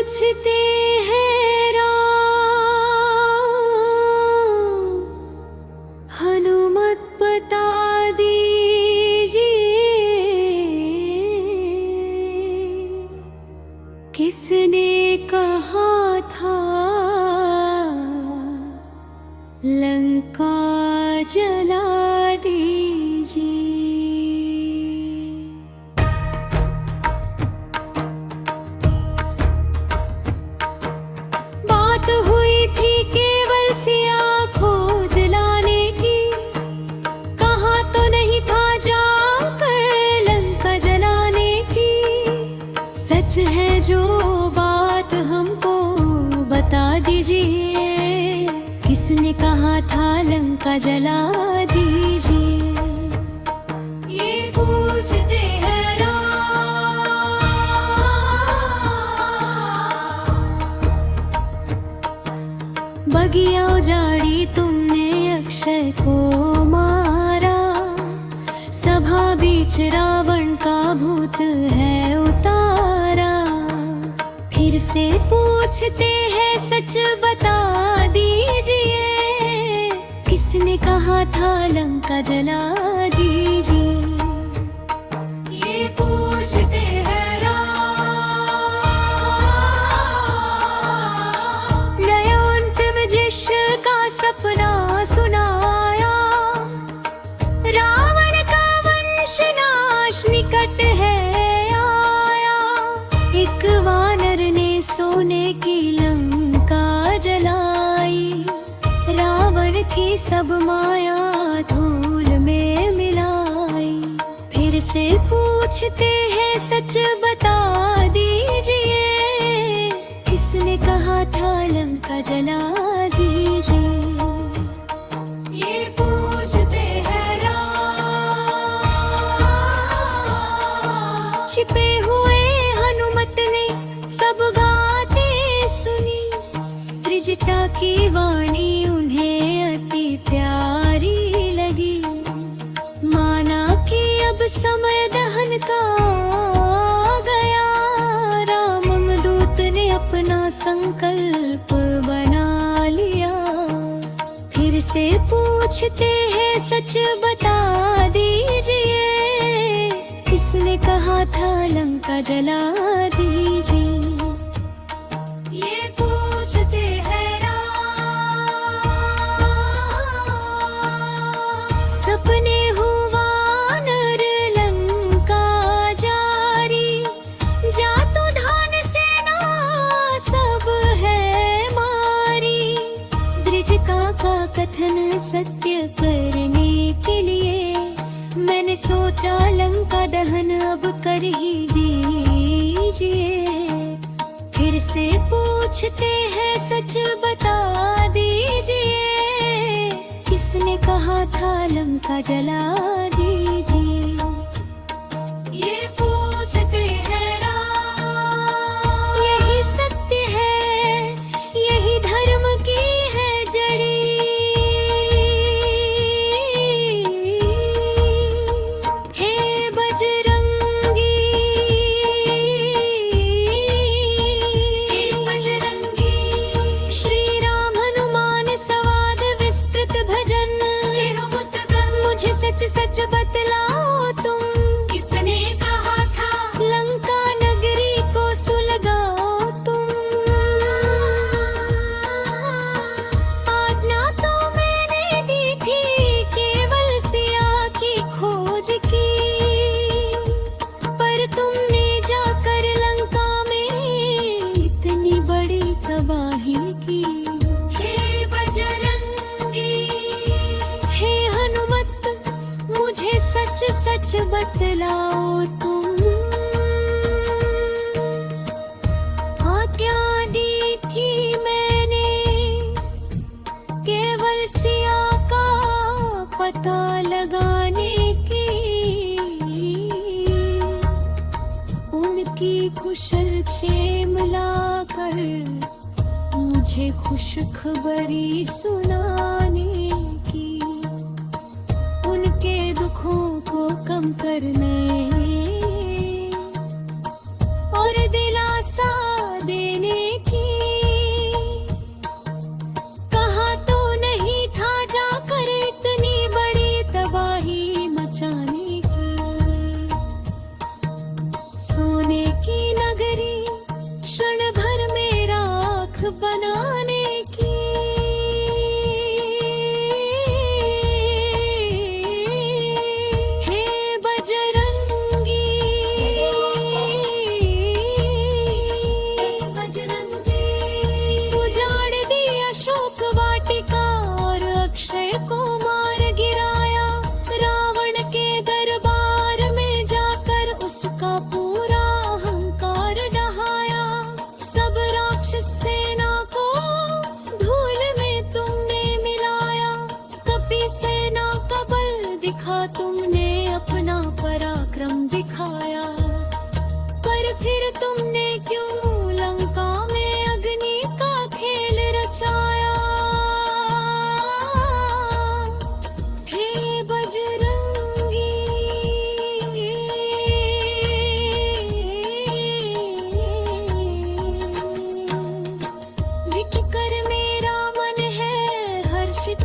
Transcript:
पूछते हैं राम, हनुमत बता दीजिए, किसने कहा था लंका जला दीजिए। बात हुई थी केवल सिया खोज लाने की, कहा तो नहीं था जाकर लंका जलाने की। सच है जो बात हमको बता दीजिए, किसने कहा था लंका जला दीजिए। ये पूछते हैं राम, बगिया उजाड़ी तुमने अक्षय को मारा, सभा बीच रावण का भूत है उतारा। फिर से पूछते हैं सच बता दीजिए, किसने कहा था लंका जला दीजिए। ये पूछते हैं राम, नया अंतिम जिसका सपना सुनाया, रावण का वंश नाश निकट है आया। एक वानर ने सोने की लंका जलाई, रावण की सब माया धूल में मिलाई। फिर से पूछते हैं सच बता दीजिए, किसने कहा था लंका जला दीजिए। ये पूछते हैं राम, छिपे हुए हनुमत ने सब बातें सुनी, त्रिजटा की वाणी उन्हें अति प्यारी लगी। माना कि अब समय दहन का आ गया, रामदूत ने अपना संकल्प बना लिया। फिर से पूछते हैं सच बता दीजिए, किसने कहा था लंका जला दीजिए। ये पूछते हैं राम, सपने हुआ नर लंका जारी, जातु धान सेना सब है मारी। द्रिजका का कथन सत्य करने के लिए, मैंने सोचा लंका दहन अब कर ही दीजिए। फिर से पूछते हैं सच बता दीजिए, किसने कहा था लंका जला दीजिए। ये पूछते हैं राम, यही सत्य है, यही धर्म की है जड़ी। हे बजरंगी, हे बजरंगी, श्री राम हनुमान सवाद विस्तृत भजन। मुझे सच सच बतलाओ तुम, किसने कहा था लंका नगरी को सुलगाओ तुम। आज्ञा तो मैंने दी थी केवल सिया की खोज की, पर तुमने जाकर लंका में इतनी बड़ी तबाही की। हे बजरंगी, हे हनुमत, मुझे सच सच बतलाओ तुम। आज्ञा दी थी मैंने केवल सिया का पता लगाने की, उनकी कुशल क्षेम लाकर मुझे खुश खबरी सुनाने की। उनके दुखों को कम करने और दिलासा देने आशिक